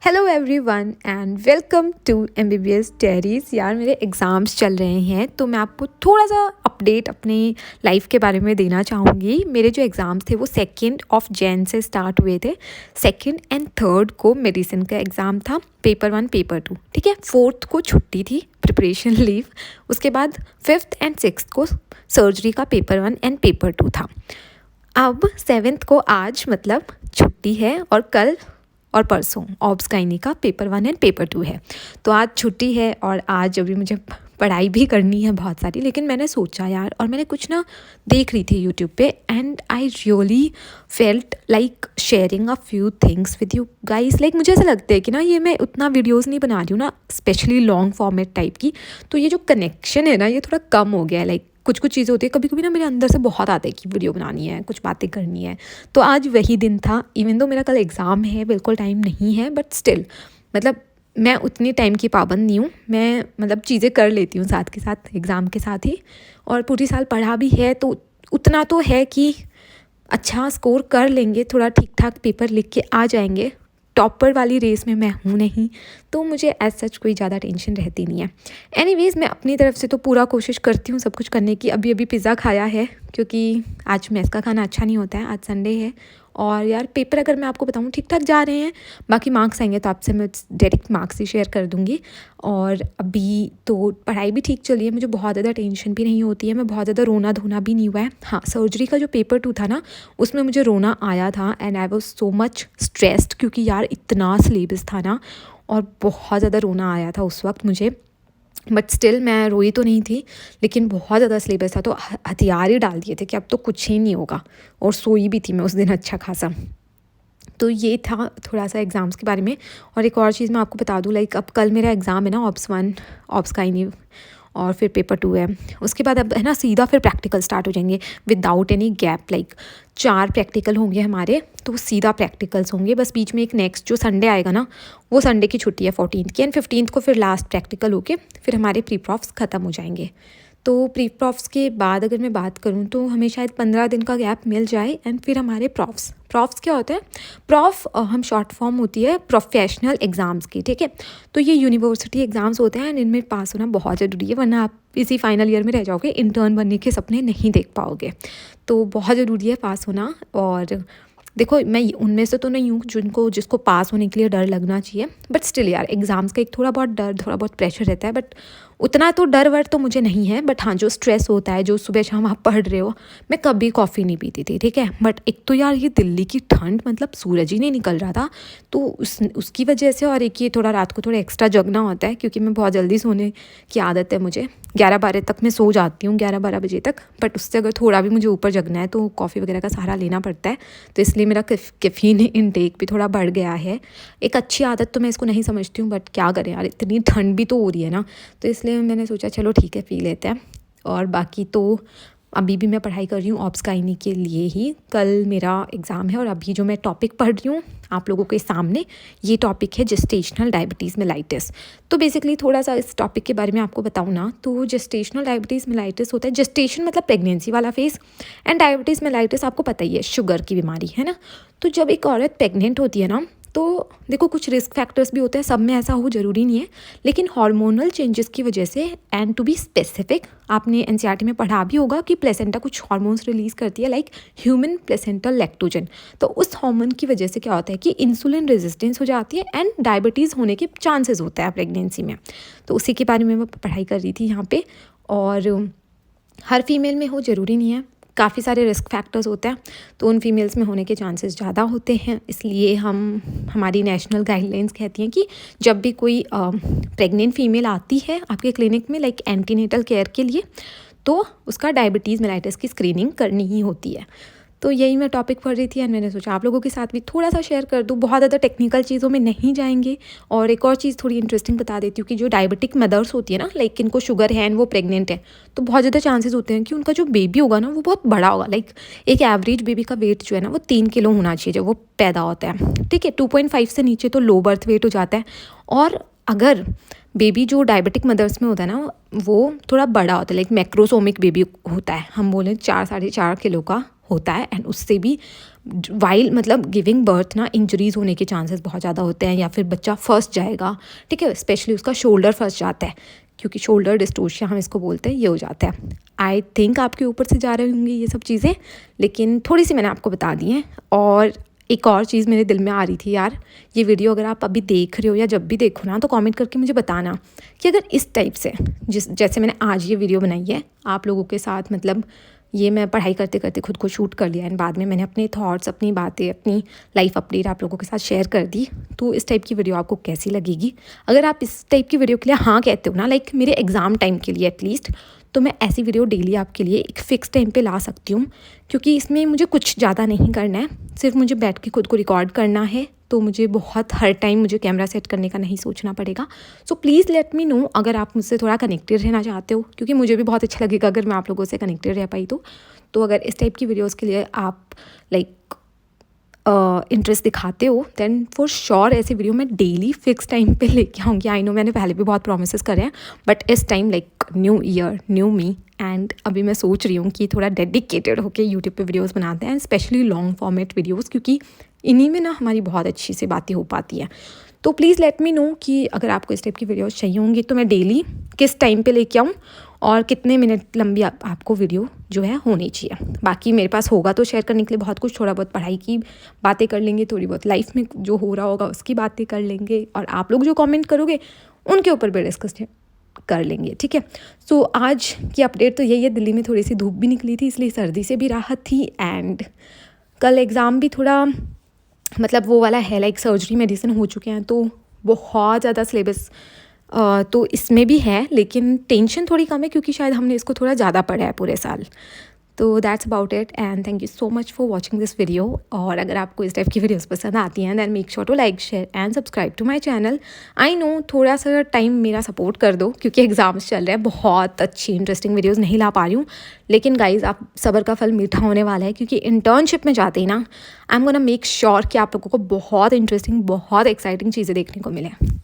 Hello everyone and welcome to MBBS diaries. यार मेरे exams चल रहे हैं तो मैं आपको थोड़ा सा अपडेट अपनी लाइफ के बारे में देना चाहूँगी। मेरे जो एग्ज़ाम्स थे वो 2 जनवरी से स्टार्ट हुए थे। 2 एंड 3 को मेडिसिन का एग्ज़ाम था, पेपर 1 पेपर 2, ठीक है। 4 को छुट्टी थी, प्रिपरेशन लीव। उसके बाद 5 एंड 6 को सर्जरी का पेपर 1 एंड पेपर 2 था। अब 7 को आज मतलब छुट्टी है और कल और परसों ऑब्स गाइनी का पेपर 1 एंड पेपर 2 है। तो आज छुट्टी है और आज अभी मुझे पढ़ाई भी करनी है बहुत सारी। लेकिन मैंने सोचा यार, और मैंने कुछ ना देख रही थी यूट्यूब पे and I really felt like sharing a few things with you guys. Like मुझे ऐसा लगता है कि ना ये मैं उतना वीडियोस नहीं बना रही हूँ ना, स्पेशली लॉन्ग फॉर्मेट टाइप की, तो ये जो कनेक्शन है ना ये थोड़ा कम हो गया है। लाइक कुछ कुछ चीज़ें होती है, कभी कभी ना मेरे अंदर से बहुत आता है कि वीडियो बनानी है, कुछ बातें करनी है। तो आज वही दिन था। इवन दो मेरा कल एग्ज़ाम है, बिल्कुल टाइम नहीं है, बट स्टिल मतलब मैं उतनी टाइम की पाबंद नहीं हूँ। मैं मतलब चीज़ें कर लेती हूँ साथ के साथ, एग्ज़ाम के साथ ही। और पूरी साल पढ़ा भी है तो उतना तो है कि अच्छा स्कोर कर लेंगे, थोड़ा ठीक ठाक पेपर लिख के आ जाएंगे। टॉपर वाली रेस में मैं हूँ नहीं, तो मुझे एज सच कोई ज़्यादा टेंशन रहती नहीं है। एनीवेज़ मैं अपनी तरफ से तो पूरा कोशिश करती हूँ सब कुछ करने की। अभी पिज़्ज़ा खाया है क्योंकि आज मेस का खाना अच्छा नहीं होता है, आज संडे है। और यार पेपर अगर मैं आपको बताऊँ ठीक ठाक जा रहे हैं, बाकी मार्क्स आएंगे तो आपसे मैं डायरेक्ट मार्क्स ही शेयर कर दूँगी। और अभी तो पढ़ाई भी ठीक चली है, मुझे बहुत ज़्यादा टेंशन भी नहीं होती है, मैं बहुत ज़्यादा रोना धोना भी नहीं हुआ है। हाँ, सर्जरी का जो पेपर 2 था ना उसमें मुझे रोना आया था and I was so much stressed, क्योंकि यार इतना सिलेबस था ना और बहुत ज़्यादा रोना आया था उस वक्त मुझे। बट स्टिल मैं रोई तो नहीं थी, लेकिन बहुत ज़्यादा सिलेबस था तो हथियार ही डाल दिए थे कि अब तो कुछ ही नहीं होगा। और सोई भी थी मैं उस दिन अच्छा खासा। तो ये था थोड़ा सा एग्ज़ाम्स के बारे में। और एक और चीज़ मैं आपको बता दूँ, लाइक अब कल मेरा एग्ज़ाम है ना, ऑब्स 1 ऑब्स का ही नहीं, और फिर पेपर 2 है। उसके बाद अब है ना सीधा फिर प्रैक्टिकल स्टार्ट हो जाएंगे without any gap. Like 4 practical होंगे हमारे, तो सीधा प्रैक्टिकल्स होंगे। बस बीच में एक नेक्स्ट जो संडे आएगा ना, वो संडे की छुट्टी है 14 की, एंड 15 को फिर लास्ट प्रैक्टिकल होके फिर हमारे प्री प्रॉफ्स ख़त्म हो जाएंगे। तो प्री प्रॉफ्स के बाद अगर मैं बात करूँ तो हमें शायद 15 दिन का गैप मिल जाए एंड फिर हमारे प्रॉफ्स क्या होता है? प्रॉफ हम शॉर्ट फॉर्म होती है प्रोफेशनल एग्ज़ाम्स की, ठीक है। तो ये यूनिवर्सिटी एग्ज़ाम्स होते हैं एंड इनमें पास होना बहुत ज़रूरी है, वरना आप इसी फाइनल ईयर में रह जाओगे, इंटर्न बनने के सपने नहीं देख पाओगे। तो बहुत ज़रूरी है पास होना। और देखो मैं उनमें से तो नहीं हूँ जिसको पास होने के लिए डर लगना चाहिए, बट स्टिल यार एग्ज़ाम्स का एक थोड़ा बहुत डर, थोड़ा बहुत प्रेशर रहता है। बट उतना तो डर वर तो मुझे नहीं है। बट हाँ, जो स्ट्रेस होता है, जो सुबह शाम आप पढ़ रहे हो, मैं कभी कॉफ़ी नहीं पीती थी, ठीक है। बट एक तो यार ये दिल्ली की ठंड, मतलब सूरज ही नहीं निकल रहा था, तो उसकी वजह से, और एक ये थोड़ा रात को थोड़ा एक्स्ट्रा जगना होता है क्योंकि मैं बहुत जल्दी सोने की आदत है मुझे। 11-12 तक मैं सो जाती हूँ, 11-12 बजे तक। बट उससे अगर थोड़ा भी मुझे ऊपर जगना है तो कॉफ़ी वगैरह का सहारा लेना पड़ता है। तो इसलिए मेरा कैफ़ीन इनटेक भी थोड़ा बढ़ गया है। एक अच्छी आदत तो मैं इसको नहीं समझती हूँ, बट क्या करें यार, इतनी ठंड भी तो हो रही है ना, तो इसलिए मैंने सोचा चलो ठीक है पी लेते हैं। और बाकी तो अभी भी मैं पढ़ाई कर रही हूँ ऑब्स गाइनी के लिए ही। कल मेरा एग्ज़ाम है और अभी जो मैं टॉपिक पढ़ रही हूँ आप लोगों के सामने, ये टॉपिक है जेस्टेशनल डायबिटीज़ मेलाइटिस। तो बेसिकली थोड़ा सा इस टॉपिक के बारे में आपको बताऊँ ना, तो जेस्टेशनल डायबिटीज़ मेलाइटिस होता है, जेस्टेशन मतलब प्रेगनेंसी वाला फेज़, एंड डायबिटीज़ मेलाइटिस आपको पता ही है, शुगर की बीमारी है ना। तो जब एक औरत प्रेग्नेंट होती है ना, तो देखो कुछ रिस्क फैक्टर्स भी होते हैं, सब में ऐसा हो ज़रूरी नहीं है, लेकिन हार्मोनल चेंजेस की वजह से, एंड टू बी स्पेसिफिक आपने एनसीईआरटी में पढ़ा भी होगा कि प्लेसेंटा कुछ हार्मोन्स रिलीज़ करती है, लाइक ह्यूमन प्लेसेंटल लैक्टोजन। तो उस हार्मोन की वजह से क्या होता है कि इंसुलिन रेजिस्टेंस हो जाती है एंड डायबिटीज़ होने के चांसेस होता है प्रेगनेंसी में। तो उसी के बारे में मैं पढ़ाई कर रही थी यहाँ पर। और हर फीमेल में हो ज़रूरी नहीं है, काफ़ी सारे रिस्क फैक्टर्स होते हैं, तो उन फीमेल्स में होने के चांसेस ज़्यादा होते हैं। इसलिए हमारी नेशनल गाइडलाइंस कहती हैं कि जब भी कोई प्रेग्नेंट फीमेल आती है आपके क्लिनिक में, लाइक एंटीनेटल केयर के लिए, तो उसका डायबिटीज़ मेलाइटिस की स्क्रीनिंग करनी ही होती है। तो यही मैं टॉपिक पढ़ रही थी एंड मैंने सोचा आप लोगों के साथ भी थोड़ा सा शेयर कर दूँ। बहुत ज़्यादा टेक्निकल चीज़ों में नहीं जाएंगे। और एक और चीज़ थोड़ी इंटरेस्टिंग बता देती हूँ कि जो डायबिटिक मदर्स होती है ना, लाइक इनको शुगर है एंड वो प्रेग्नेंट है, तो बहुत ज़्यादा चांसेस होते हैं कि उनका जो बेबी होगा ना वो बहुत बड़ा होगा। लाइक एक एवरेज बेबी का वेट जो है ना वो 3 किलो होना चाहिए जब वो पैदा होता है, ठीक है। 2.5 से नीचे तो लो बर्थ वेट हो जाता है। और अगर बेबी जो डायबिटिक मदर्स में होता है ना वो थोड़ा बड़ा होता है, लाइक मैक्रोसोमिक बेबी होता है, हम बोलें 4-4.5 किलो का होता है, एंड उससे भी वाइल मतलब गिविंग बर्थ ना इंजरीज होने के चांसेस बहुत ज़्यादा होते हैं, या फिर बच्चा फंस जाएगा, ठीक है, स्पेशली उसका शोल्डर फंस जाता है, क्योंकि शोल्डर डिस्टोर्शिया हम इसको बोलते हैं, ये हो जाता है। आई थिंक आपके ऊपर से जा रही होंगी ये सब चीज़ें, लेकिन थोड़ी सी मैंने आपको बता दी हैं। और एक और चीज़ मेरे दिल में आ रही थी यार, ये वीडियो अगर आप अभी देख रहे हो या जब भी देखो ना, तो कमेंट करके मुझे बताना कि अगर इस टाइप से जैसे मैंने आज ये वीडियो बनाई है आप लोगों के साथ, मतलब ये मैं पढ़ाई करते करते खुद को शूट कर लिया एंड बाद में मैंने अपने थॉट्स, अपनी बातें, अपनी लाइफ अपडेट आप लोगों के साथ शेयर कर दी, तो इस टाइप की वीडियो आपको कैसी लगेगी? अगर आप इस टाइप की वीडियो के लिए हाँ कहते हो ना, लाइक मेरे एग्ज़ाम टाइम के लिए एटलीस्ट, तो मैं ऐसी वीडियो डेली आपके लिए एक फ़िक्स टाइम पे ला सकती हूँ, क्योंकि इसमें मुझे कुछ ज़्यादा नहीं करना है, सिर्फ मुझे बैठ के खुद को रिकॉर्ड करना है, तो मुझे बहुत हर टाइम मुझे कैमरा सेट करने का नहीं सोचना पड़ेगा। So please let me know अगर आप मुझसे थोड़ा कनेक्टेड रहना चाहते हो, क्योंकि मुझे भी बहुत अच्छा लगेगा अगर मैं आप लोगों से कनेक्टेड रह पाई तो अगर इस टाइप की वीडियोज़ के लिए आप लाइक इंटरेस्ट दिखाते हो, दैन फॉर श्योर ऐसी वीडियो मैं डेली फिक्स टाइम पे लेके आऊँगी। आई नो मैंने पहले भी बहुत प्रोमिस करे हैं, बट इस time like new year new me, and अभी मैं सोच रही हूँ कि थोड़ा डेडिकेटेड होकर यूट्यूब पे वीडियोस बनाते हैं, स्पेशली लॉन्ग फॉर्मेट वीडियोस, क्योंकि इन्हीं में ना हमारी बहुत अच्छी सी बातें हो पाती हैं। तो प्लीज़ लेट मी नो कि अगर आपको इस टाइप की वीडियोस चाहिए होंगी तो मैं डेली किस टाइम पे लेके आऊँ और कितने मिनट लंबी आपको वीडियो जो है होनी चाहिए। बाकी मेरे पास होगा तो शेयर करने के लिए बहुत कुछ, थोड़ा बहुत पढ़ाई की बातें कर लेंगे, थोड़ी बहुत लाइफ में जो हो रहा होगा उसकी बातें कर लेंगे, और आप लोग जो कमेंट करोगे उनके ऊपर भी डिस्कस कर लेंगे, ठीक है। सो आज की अपडेट तो यही है। दिल्ली में थोड़ी सी धूप भी निकली थी, इसलिए सर्दी से भी राहत थी, एंड कल एग्ज़ाम भी थोड़ा मतलब वो वाला है, लाइक सर्जरी मेडिसिन हो चुके हैं, तो बहुत ज़्यादा सिलेबस तो इसमें भी है, लेकिन टेंशन थोड़ी कम है क्योंकि शायद हमने इसको थोड़ा ज़्यादा पढ़ा है पूरे साल। तो that's about it, and thank you so much for watching this video. और अगर आपको इस टाइप की वीडियोस पसंद आती हैं then make sure to like, share and subscribe to my channel. I know थोड़ा सा टाइम मेरा सपोर्ट कर दो, क्योंकि एग्ज़ाम्स चल रहे हैं, बहुत अच्छी इंटरेस्टिंग वीडियोज़ नहीं ला पा रही हूँ, लेकिन गाइज आप सब्र का फल मीठा होने वाला है, क्योंकि इंटर्नशिप में जाते ही ना I am gonna make sure कि आप लोगों को बहुत इंटरेस्टिंग, बहुत एक्साइटिंग चीज़ें देखने को मिले।